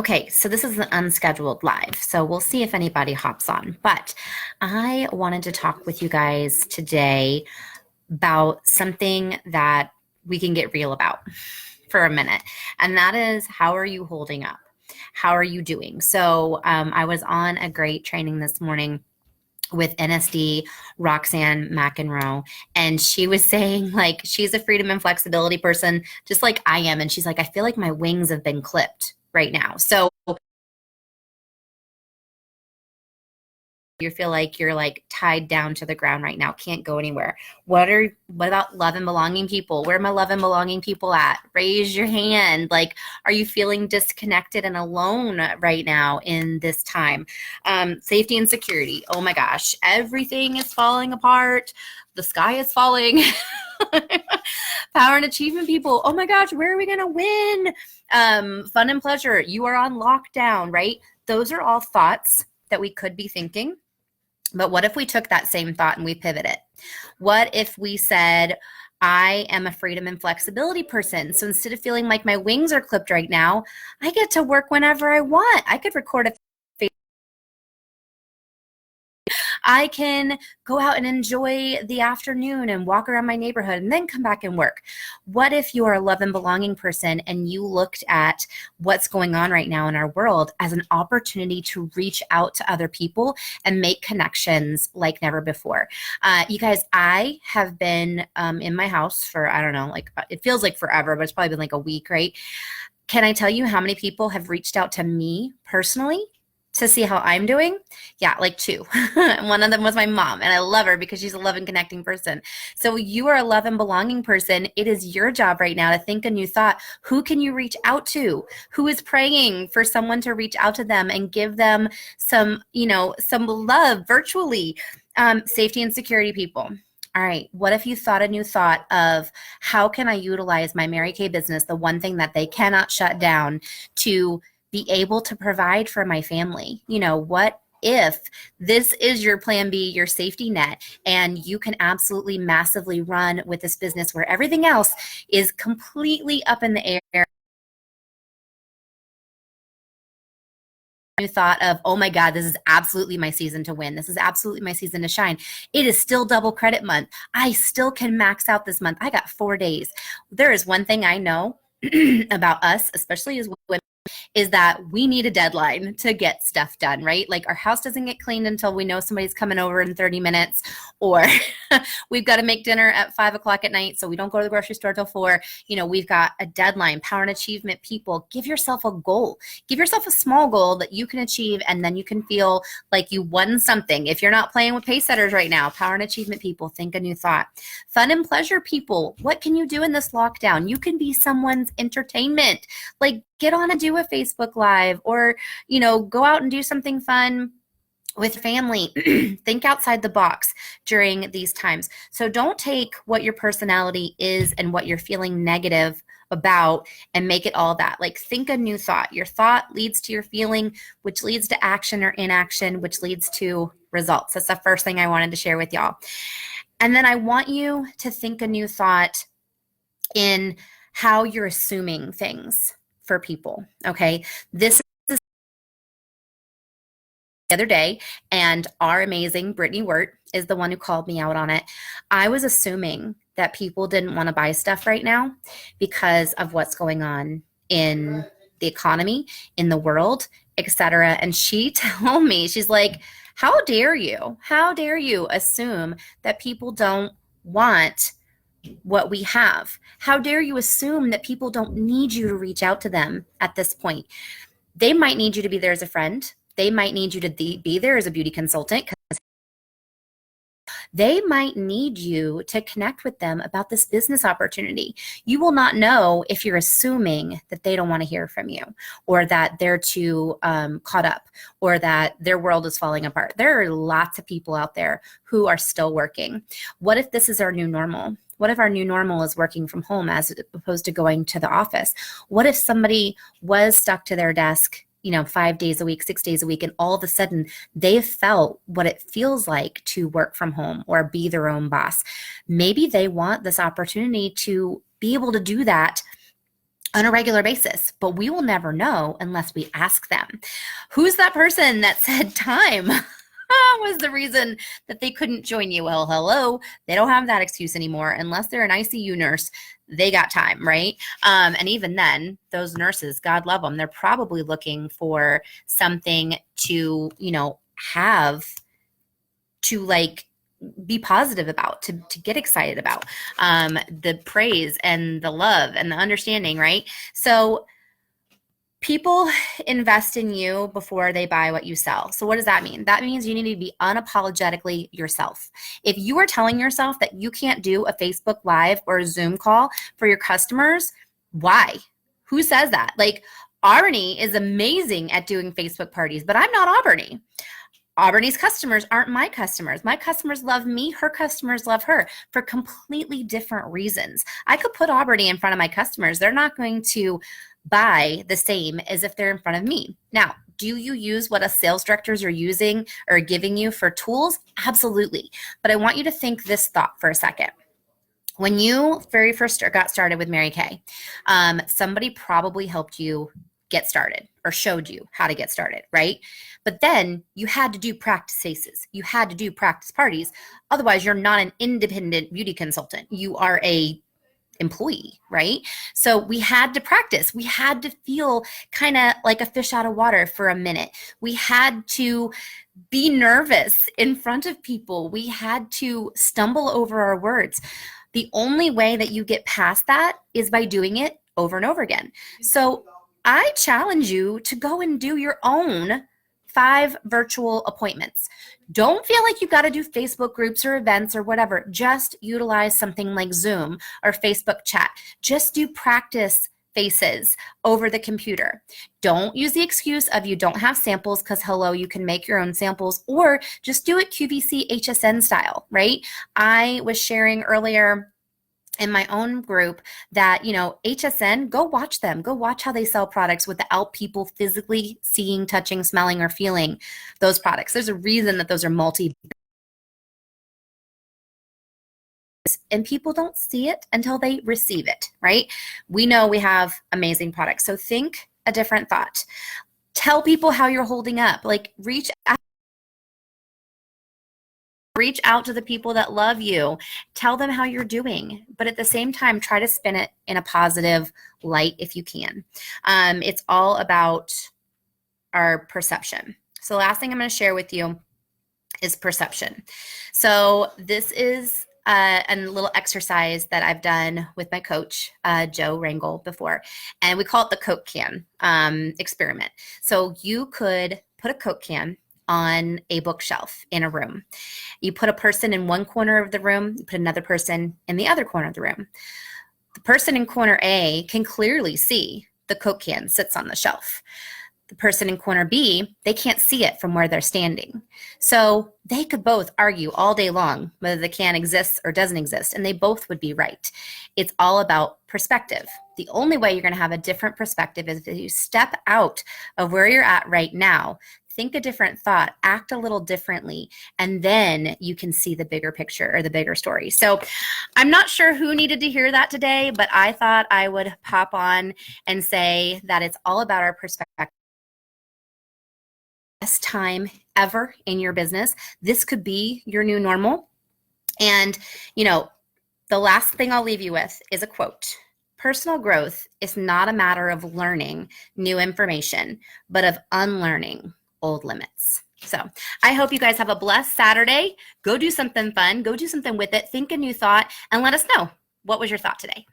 Okay, so this is an unscheduled live, so we'll see if anybody hops on. But I wanted to talk with you guys today about something that we can get real about for a minute, and that is how are you holding up? How are you doing? So I was on a great training this morning with NSD Roxanne McEnroe, and she was saying like she's a freedom and flexibility person, just like I am, and she's like, I feel like my wings have been clipped right now. So you feel like you're like tied down to the ground right now, can't go anywhere. What about love and belonging people? Where are my love and belonging people at? Raise your hand. Like, are you feeling disconnected and alone right now in this time? Safety and security. Oh my gosh, everything is falling apart. The sky is falling. Power and achievement people. Oh my gosh, where are we gonna win? Fun and pleasure. You are on lockdown, right? Those are all thoughts that we could be thinking. But what if we took that same thought and we pivot it? What if we said, I am a freedom and flexibility person. So instead of feeling like my wings are clipped right now, I get to work whenever I want. I could record a I can go out and enjoy the afternoon and walk around my neighborhood and then come back and work. What if you're a love and belonging person and you looked at what's going on right now in our world as an opportunity to reach out to other people and make connections like never before? You guys, I have been in my house for, I don't know, like it feels like forever, but it's probably been like a week, right? Can I tell you how many people have reached out to me personally to see how I'm doing? Yeah, like two. One of them was my mom, and I love her because she's a love and connecting person. So you are a love and belonging person. It is your job right now to think a new thought. Who can you reach out to? Who is praying for someone to reach out to them and give them some, some love virtually? Safety and security people. All right, what if you thought a new thought of how can I utilize my Mary Kay business, the one thing that they cannot shut down, to be able to provide for my family? What if this is your plan B, your safety net, and you can absolutely massively run with this business where everything else is completely up in the air? You thought of, oh my God, this is absolutely my season to win. This is absolutely my season to shine. It is still double credit month. I still can max out this month. I got 4 days. There is one thing I know about us, especially as women, is that we need a deadline to get stuff done, right? Like our house doesn't get cleaned until we know somebody's coming over in 30 minutes, or we've got to make dinner at 5 o'clock at night, so we don't go to the grocery store till 4. We've got a deadline. Power and achievement people, give yourself a goal. Give yourself a small goal that you can achieve, and then you can feel like you won something. If you're not playing with pace setters right now, power and achievement people, think a new thought. Fun and pleasure people, what can you do in this lockdown? You can be someone's entertainment. Like, get on and do a Facebook Live, or, go out and do something fun with family. Think outside the box during these times. So don't take what your personality is and what you're feeling negative about and make it all that. Like, think a new thought. Your thought leads to your feeling, which leads to action or inaction, which leads to results. That's the first thing I wanted to share with y'all. And then I want you to think a new thought in how you're assuming things for people. Okay. This is the other day, and our amazing Brittany Wirt is the one who called me out on it. I was assuming that people didn't want to buy stuff right now because of what's going on in the economy, in the world, etc. And she told me, she's like, how dare you? How dare you assume that people don't want what we have? How dare you assume that people don't need you to reach out to them at this point? They might need you to be there as a friend. They might need you to be there as a beauty consultant. They might need you to connect with them about this business opportunity. You will not know if you're assuming that they don't want to hear from you, or that they're too caught up, or that their world is falling apart. There are lots of people out there who are still working. What if this is our new normal? What if our new normal is working from home as opposed to going to the office? What if somebody was stuck to their desk 5 days a week, 6 days a week, and all of a sudden they felt what it feels like to work from home or be their own boss? Maybe they want this opportunity to be able to do that on a regular basis, but we will never know unless we ask them. Who's that person that said time was the reason that they couldn't join you? Well, hello, they don't have that excuse anymore unless they're an ICU nurse. They got time, right? And even then, those nurses, God love them, they're probably looking for something to, have to like be positive about, to get excited about, the praise and the love and the understanding, right? So people invest in you before they buy what you sell. So what does that mean? That means you need to be unapologetically yourself. If you are telling yourself that you can't do a Facebook Live or a Zoom call for your customers, why? Who says that? Like, Aubrey is amazing at doing Facebook parties, but I'm not Aubrey. Aubrey's customers aren't my customers. My customers love me. Her customers love her for completely different reasons. I could put Aubrey in front of my customers. They're not going to buy the same as if they're in front of me. Now, do you use what a sales directors are using or giving you for tools? Absolutely. But I want you to think this thought for a second. When you very first got started with Mary Kay, somebody probably helped you get started or showed you how to get started, right? But then you had to do practice cases. You had to do practice parties. Otherwise, you're not an independent beauty consultant. You are a employee, right? So we had to practice. We had to feel kind of like a fish out of water for a minute. We had to be nervous in front of people. We had to stumble over our words. The only way that you get past that is by doing it over and over again. So I challenge you to go and do your own 5 virtual appointments. Don't feel like you've got to do Facebook groups or events or whatever. Just utilize something like Zoom or Facebook chat. Just do practice faces over the computer. Don't use the excuse of you don't have samples, because hello, you can make your own samples, or just do it QVC HSN style, right? I was sharing earlier in my own group that, HSN, go watch them. Go watch how they sell products without people physically seeing, touching, smelling, or feeling those products. There's a reason that those are and people don't see it until they receive it, right? We know we have amazing products. So think a different thought. Tell people how you're holding up. Like, reach out to the people that love you. Tell them how you're doing, but at the same time, try to spin it in a positive light if you can. It's all about our perception. So the last thing I'm going to share with you is perception. So this is a little exercise that I've done with my coach, Joe Rangel, before, and we call it the Coke can experiment. So you could put a Coke can on a bookshelf in a room. You put a person in one corner of the room, you put another person in the other corner of the room. The person in corner A can clearly see the Coke can sits on the shelf. The person in corner B, they can't see it from where they're standing. So they could both argue all day long whether the can exists or doesn't exist, and they both would be right. It's all about perspective. The only way you're going to have a different perspective is if you step out of where you're at right now, think a different thought, act a little differently, and then you can see the bigger picture or the bigger story. So I'm not sure who needed to hear that today, but I thought I would pop on and say that it's all about our perspective. Best time ever in your business. This could be your new normal. And, the last thing I'll leave you with is a quote. Personal growth is not a matter of learning new information, but of unlearning old limits. So I hope you guys have a blessed Saturday. Go do something fun. Go do something with it. Think a new thought and let us know. What was your thought today?